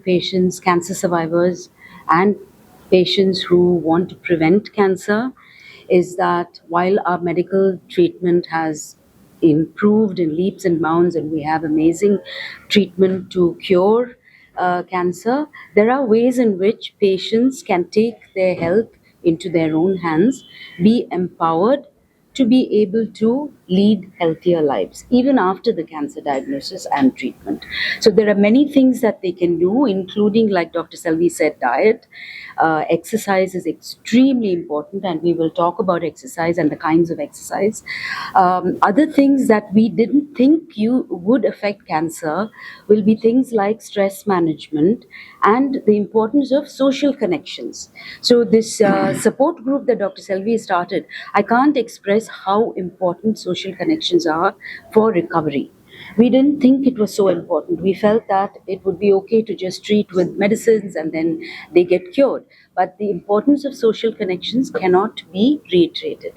patients, cancer survivors, and patients who want to prevent cancer is that while our medical treatment has improved in leaps and bounds and we have amazing treatment to cure cancer, there are ways in which patients can take their health into their own hands, be empowered to be able to lead healthier lives, even after the cancer diagnosis and treatment. So there are many things that they can do, including, like Dr. Selvi said, diet. Exercise is extremely important, and we will talk about exercise and the kinds of exercise. Other things that we didn't think you would affect cancer will be things like stress management and the importance of social connections. So this support group that Dr. Selvi started, I can't express how important social connections are for recovery. We didn't think it was so important. We felt that it would be okay to just treat with medicines and then they get cured. But the importance of social connections cannot be reiterated.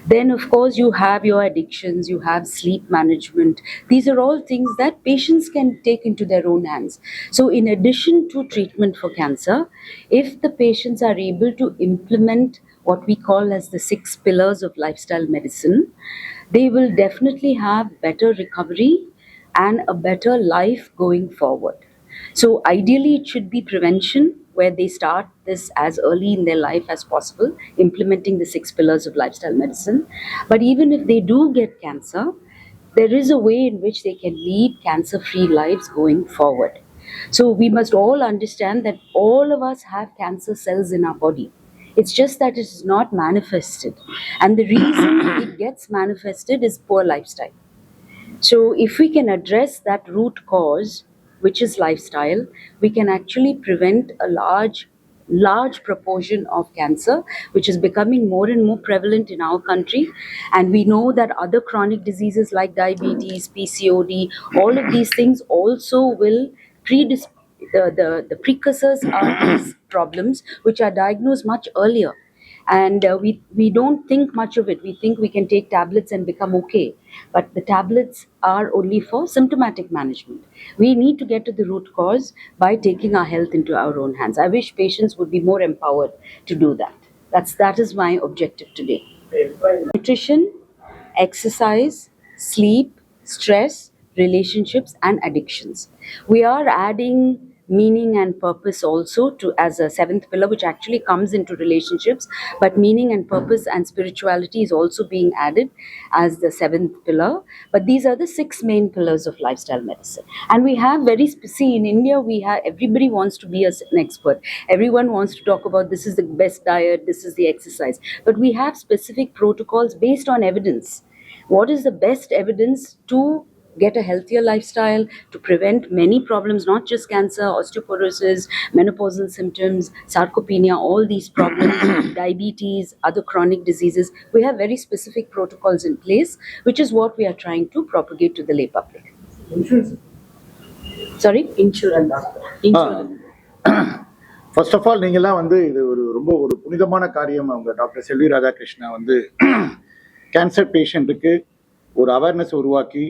Then, of course, you have your addictions, you have sleep management. These are all things that patients can take into their own hands. So, in addition to treatment for cancer, if the patients are able to implement what we call as the 6 pillars of lifestyle medicine, they will definitely have better recovery and a better life going forward. So ideally, it should be prevention, where they start this as early in their life as possible, implementing the 6 pillars of lifestyle medicine. But even if they do get cancer, there is a way in which they can lead cancer-free lives going forward. So we must all understand that all of us have cancer cells in our body. It's just that it is not manifested. And the reason it gets manifested is poor lifestyle. So if we can address that root cause, which is lifestyle, we can actually prevent a large proportion of cancer, which is becoming more and more prevalent in our country. And we know that other chronic diseases like diabetes, PCOD, all of these things also will the precursors are these problems which are diagnosed much earlier. And we don't think much of it. We think we can take tablets and become okay. But the tablets are only for symptomatic management. We need to get to the root cause by taking our health into our own hands. I wish patients would be more empowered to do that. That is my objective today. Nutrition, exercise, sleep, stress, relationships, and addictions. We are adding meaning and purpose also to as a 7th pillar, which actually comes into relationships, but meaning and purpose and spirituality is also being added as the 7th pillar. But these are the 6 main pillars of lifestyle medicine. And we have in India, everybody wants to be an expert. Everyone wants to talk about this is the best diet, this is the exercise. But we have specific protocols based on evidence. What is the best evidence to get a healthier lifestyle, to prevent many problems, not just cancer, osteoporosis, menopausal symptoms, sarcopenia, all these problems, diabetes, other chronic diseases. We have very specific protocols in place, which is what we are trying to propagate to the lay public. Insurance. Sorry? Insurance. First of all நீங்கள்லாம் இது ரொம்ப ஒரு புனிதமான காரியம். அவங்க doctor செல்வி Radhakrishna cancer பேஷண்ட்டுக்கு ஒரு awareness உருவாக்கி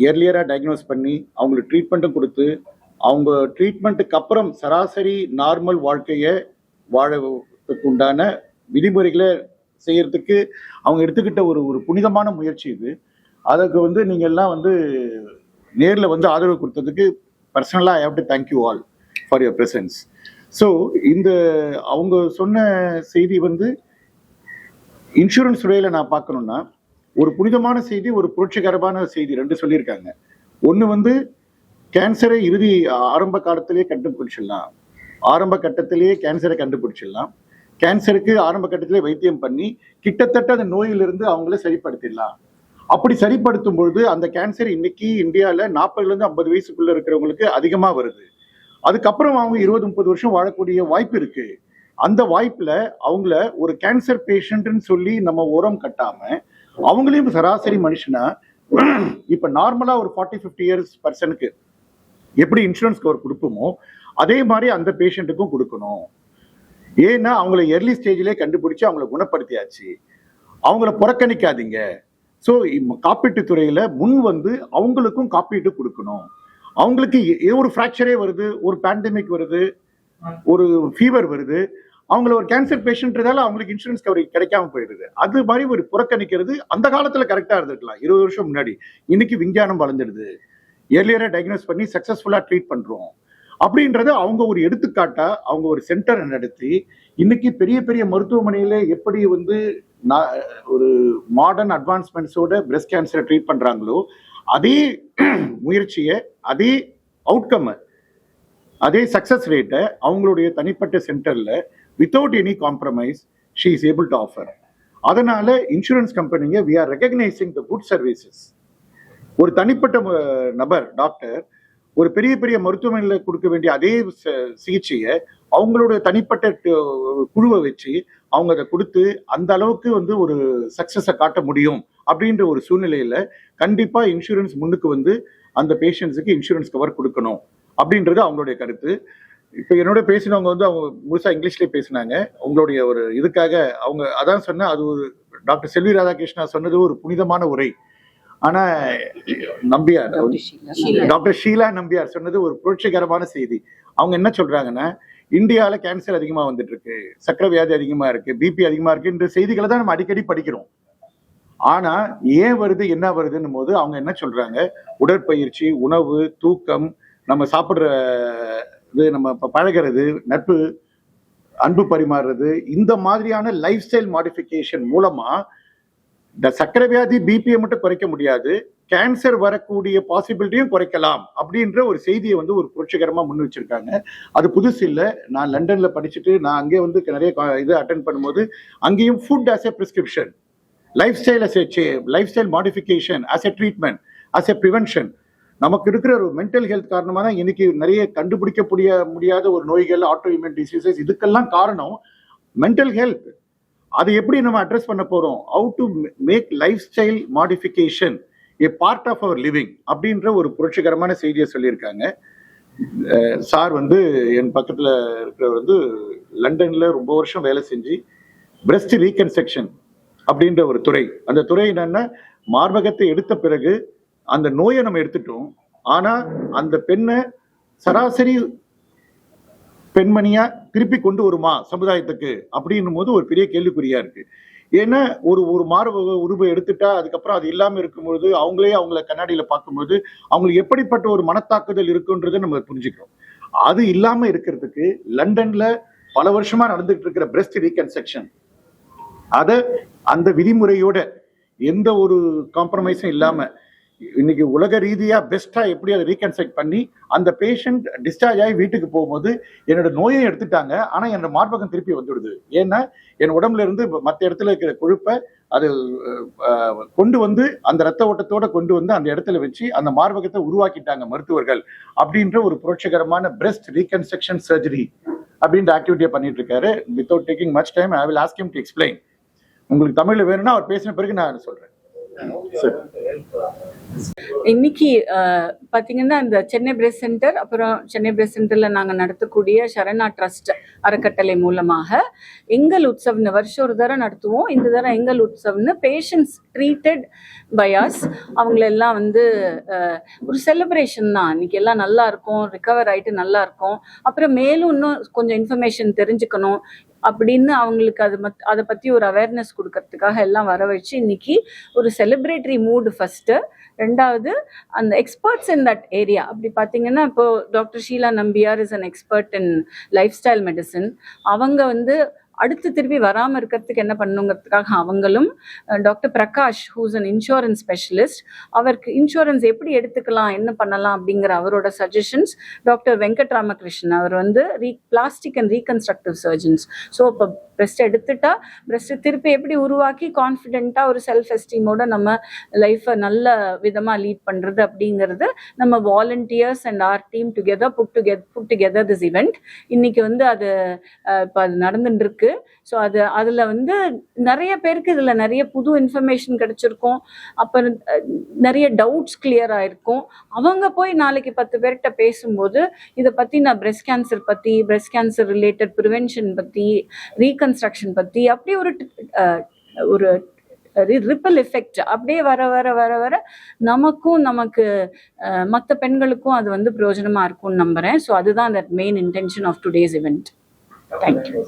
இயர்லியராக டயக்னோஸ் பண்ணி அவங்களுக்கு ட்ரீட்மெண்ட்டும் கொடுத்து அவங்க ட்ரீட்மெண்ட்டுக்கு அப்புறம் சராசரி நார்மல் வாழ்க்கையை வாழறதுக்கு உண்டான விதிமுறைகளை செய்யறதுக்கு அவங்க எடுத்துக்கிட்ட ஒரு புனிதமான முயற்சி இது. அதுக்கு நீங்கள் எல்லாம் நேரில் ஆதரவு கொடுத்ததுக்கு பர்சனலாக I have to thank you all for your presence. So அவங்க சொன்ன செய்தி இன்சூரன்ஸ் துறையில் நான் பார்க்கணுன்னா ஒரு புனிதமான செய்தி, ஒரு புரட்சிகரமான செய்தி 2 சொல்லியிருக்காங்க. ஒன்று கேன்சரை ஆரம்ப காலத்திலேயே கண்டுபிடிச்சிடலாம், ஆரம்ப கட்டத்திலேயே கேன்சரை கண்டுபிடிச்சிடலாம், கேன்சருக்கு ஆரம்ப கட்டத்திலே வைத்தியம் பண்ணி கிட்டத்தட்ட அந்த நோயிலிருந்து அவங்கள சரிப்படுத்திடலாம். அப்படி சரிப்படுத்தும் பொழுது அந்த கேன்சர் இன்னைக்கு இந்தியாவில் 40லேருந்து 50 வயசுக்குள்ள இருக்கிறவங்களுக்கு அதிகமாக வருது. அதுக்கப்புறம் அவங்க 20-30 வருஷம் வாழக்கூடிய வாய்ப்பு இருக்கு. அந்த வாய்ப்புல அவங்கள ஒரு கேன்சர் பேஷண்ட்னு சொல்லி நம்ம உரம் கட்டாம அவங்களையும் சராசரி மனுஷனா இப்ப நார்மலா ஒரு 40-50 இயர்ஸ் பர்சனுக்கு எப்படி இன்சூரன்ஸ் கவர் கொடுப்போமோ அதே மாதிரி அந்த பேஷண்ட்டுக்கும் கொடுக்கணும். ஏன்னா அவங்கள எர்லி ஸ்டேஜ்லேயே கண்டுபிடிச்சு அவங்கள குணப்படுத்தியாச்சு. அவங்கள புறக்கணிக்காதீங்க. ஸோ காப்பீட்டு துறையில அவங்களுக்கும் காப்பீட்டு கொடுக்கணும். அவங்களுக்கு ஒரு ஃப்ராக்சரே வருது, ஒரு பேண்டமிக் வருது, ஒரு ஃபீவர் வருது, அவங்கள ஒரு கேன்சர் பேஷண்ட்றதால அவங்களுக்கு இன்சூரன்ஸ் கவரேஜ் கிடைக்காம போயிடுது. அது மாதிரி ஒரு புறக்கணிக்கிறது அந்த காலத்துல கரெக்டா இருந்திருக்கலாம், 20 வருஷம் முன்னாடி. இன்னைக்கு விஞ்ஞானம் வளர்ந்துடுது, ஏர்லியரா டயக்னோஸ் பண்ணி சக்சஸ்ஃபுல்லா ட்ரீட் பண்றோம் அப்படின்றத அவங்க ஒரு எடுத்துக்காட்டா அவங்க ஒரு சென்டர் நடத்தி இன்னைக்கு பெரிய பெரிய மருத்துவமனையில எப்படி வந்து ஒரு மாடர்ன் அட்வான்ஸ்மெண்ட்ஸோட பிரஸ்ட் கேன்சரை ட்ரீட் பண்றாங்களோ அதே முயற்சியை, அதே அவுட்கம், அதே சக்சஸ் ரேட்டை அவங்களுடைய தனிப்பட்ட சென்டர்ல without any compromise she is able to offer. அதனால இன்சூரன்ஸ் கம்பெனிங்க we are recognising the good services. ஒரு தனிப்பட்ட நபர் டாக்டர் ஒரு பெரிய பெரிய மருத்துவமனையில் கொடுக்க வேண்டிய அதே சிகிச்சையை அவங்களுடைய தனிப்பட்ட குழுவை வச்சு அவங்க அதை கொடுத்து அந்த அளவுக்கு வந்து ஒரு சக்சஸை காட்ட முடியும் அப்படின்ற ஒரு சூழ்நிலையில கண்டிப்பா இன்சூரன்ஸ் முன்னுக்கு வந்து அந்த பேஷண்ட்ஸுக்கு இன்சூரன்ஸ் கவர் கொடுக்கணும் அப்படின்றது அவங்களுடைய கருத்து. இப்ப என்னோட பேசினவங்க வந்து அவங்க முழுசா இங்கிலீஷ்லயே பேசினாங்க. உங்களுடைய ஒரு இதுக்காக அவங்க அதான் சொன்ன, அது ஒரு டாக்டர் செல்வி ராதாகிருஷ்ணா சொன்னது ஒரு புனிதமான உரை. ஆனா நம்பியார், டாக்டர் ஷீலா நம்பியார் சொன்னது ஒரு புரட்சிகரமான செய்தி. அவங்க என்ன சொல்றாங்கன்னா, இந்தியாவில கேன்சர் அதிகமா வந்துட்டு இருக்கு, சக்கரை வியாதி அதிகமா இருக்கு, பிபி அதிகமா இருக்குன்ற செய்திகளை தான் நம்ம அடிக்கடி படிக்கிறோம். ஆனா ஏன் வருது, என்ன வருதுன்னும் போது அவங்க என்ன சொல்றாங்க, உடற்பயிற்சி, உணவு, தூக்கம், நம்ம சாப்பிடுற இது, நம்ம பழகிறது, நட்பு, அன்பு பரிமாறுறது, இந்த மாதிரியான லைஃப் ஸ்டைல் மாடிஃபிகேஷன் மூலமா இந்த சக்கரை வியாதி பிபியை மட்டும் குறைக்க முடியாது, கேன்சர் வரக்கூடிய பாசிபிலிட்டியும் குறைக்கலாம் அப்படின்ற ஒரு செய்தியை வந்து ஒரு புரட்சிகரமா முன் வச்சிருக்காங்க. அது புதுசு இல்லை. நான் லண்டன்ல படிச்சுட்டு நான் அங்கே வந்து நிறைய இது அட்டென்ட் பண்ணும்போது அங்கேயும் food as a prescription, life style modification as a treatment, as a prevention. நமக்கு இருக்கிற ஒரு மென்டல் ஹெல்த் காரணமாக தான் இன்னைக்கு நிறைய கண்டுபிடிக்க முடியாத ஒரு நோய்கள், ஆட்டோ இம்யூன் டிசீசஸ், இதுக்கெல்லாம் காரணம் மென்டல் ஹெல்த். அதை எப்படி நம்ம அட்ரஸ் பண்ண போறோம், how to make lifestyle modification a part of our living அப்படின்ற ஒரு புரட்சிகரமான செய்தியை சொல்லியிருக்காங்க. சார் வந்து என் பக்கத்துல இருக்கிறவர் வந்து லண்டன்ல ரொம்ப வருஷம் வேலை செஞ்சு பிரஸ்ட் ரீகன்ஸ்ட்ரக்ஷன் அப்படின்ற ஒரு துறை. அந்த துறை என்னன்னா, மார்பகத்தை எடுத்த பிறகு அந்த நோயை நம்ம எடுத்துட்டோம், ஆனா அந்த பெண்ணை சராசரி பெண்மணியா திருப்பி கொண்டு வருமா சமுதாயத்துக்கு அப்படின்னும் போது ஒரு பெரிய கேள்விக்குறியா இருக்கு. ஏன்னா ஒரு மார்பக உருவை எடுத்துட்டா அதுக்கப்புறம் அது இல்லாம இருக்கும்போது அவங்கள கண்ணாடியில பார்க்கும்போது அவங்களுக்கு எப்படிப்பட்ட ஒரு மனத்தாக்குதல் இருக்குன்றதை நம்ம புரிஞ்சுக்கிறோம். அது இல்லாம இருக்கிறதுக்கு லண்டன்ல பல வருஷமா நடந்துட்டு இருக்கிற பிரஸ்ட் ரீகன்ஸ்ட்ரக்ஷன், அத அந்த விதிமுறையோட எந்த ஒரு காம்ப்ரமைஸும் இல்லாம இன்னைக்கு உலக ரீதியா பெஸ்டா எப்படி அதை ரீகன்ஸ்ட்ரக்ட் பண்ணி அந்த பேஷண்ட் டிஸ்சார்ஜ் ஆகி வீட்டுக்கு போகும்போது என்னோட நோயை எடுத்துட்டாங்க, ஆனா என்னோட மார்பகம் திருப்பி வந்துடுது. ஏன்னா என் உடம்புல இருந்து மற்ற இடத்துல இருக்கிற கொழுப்பை அது கொண்டு வந்து அந்த ரத்த ஓட்டத்தோட கொண்டு வந்து அந்த இடத்துல வச்சு அந்த மார்பகத்தை உருவாக்கிட்டாங்க மருத்துவர்கள் அப்படின்ற ஒரு புரட்சிகரமான பிரஸ்ட் ரீகன்ஸ்ட்ரக்ஷன் சர்ஜரி அப்படின்ற ஆக்டிவிட்டியை பண்ணிட்டு இருக்காரு. Without taking much time I will ask him to explain. உங்களுக்கு தமிழ்ல வேணும்னா அவர் பேசின பிறகு நான் சொல்றேன். இன்னைக்கு பாத்தீங்கன்னா இந்த சென்னை பிரஸ்ட் சென்டர், அப்புறம் சென்னை பிரஸ்ட் சென்டர்ல நாங்க நடத்தக்கூடிய சரணா ட்ரஸ்ட் அறக்கட்டளை மூலமாக எங்கள் உற்சவ்னு வருஷம் ஒரு தடவை நடத்துவோம். இந்த தடவை எங்கள் உற்சவ்னு பேஷண்ட்ஸ் ட்ரீட்டட் பை அஸ் அவங்களெல்லாம் வந்து ஒரு செலிப்ரேஷன் தான். இன்னைக்கு எல்லாம் நல்லா இருக்கும், ரிகவர் ஆயிட்டு நல்லா இருக்கும், அப்புறம் மேலும் இன்னும் கொஞ்சம் இன்ஃபர்மேஷன் தெரிஞ்சுக்கணும் அப்படின்னு அவங்களுக்கு அதை பத்தி ஒரு அவேர்னஸ் கொடுக்கறதுக்காக எல்லாம் வர வச்சு இன்னைக்கு ஒரு செலிப்ரேட்டரி மூடு ஃபர்ஸ்ட். ரெண்டாவது அந்த எக்ஸ்பர்ட்ஸ் இன் தட் ஏரியா. அப்படி பார்த்தீங்கன்னா இப்போ doctor Sheela Nambiar is an expert in lifestyle medicine. அவங்க வந்து அடுத்து திருப்பி வராமல் இருக்கிறதுக்கு என்ன பண்ணுங்கிறதுக்காக அவங்களும், doctor Prakash who's an insurance specialist, அவருக்கு இன்சூரன்ஸ் எப்படி எடுத்துக்கலாம் என்ன பண்ணலாம் அப்படிங்கிற அவரோட சஜஷன்ஸ். டாக்டர் வெங்கட் ராமகிருஷ்ணன் அவர் வந்து plastic and reconstructive surgeons. So இப்போ பிரஸ்ட் எடுத்துட்டா பிரஸ்ட்டை திருப்பி எப்படி உருவாக்கி கான்ஃபிடென்ட்டாக ஒரு செல்ஃப் எஸ்டீமோட நம்ம லைஃப்பை நல்ல விதமாக லீட் பண்ணுறது அப்படிங்கிறது நம்ம volunteers and our team together put together this event. இன்னைக்கு வந்து அது இப்போ அது நடந்துட்டு இருக்கு. ஸோ அதில் வந்து நிறைய பேருக்கு இதில் நிறைய புது இன்ஃபர்மேஷன் கிடைச்சிருக்கும், அப்புறம் நிறைய டவுட்ஸ் கிளியர் ஆயிருக்கும். அவங்க போய் நாளைக்கு 10 பேர்கிட்ட பேசும்போது இதை பற்றி நான் பிரஸ்ட் கேன்சர் பற்றி, பிரஸ்ட் கேன்சர் ரிலேட்டட் ப்ரிவென்ஷன் பற்றி, ரீகன்ஸ்ட்ரக்ஷன் பற்றி அப்படி ஒரு ரிப்பல் எஃபெக்ட் அப்படியே வர வர வர வர நமக்கும் நமக்கு மற்ற பெண்களுக்கும் அது வந்து பிரயோஜனமா இருக்கும்னு நம்புறேன். ஸோ அதுதான் that main intention of today's event. Thank you.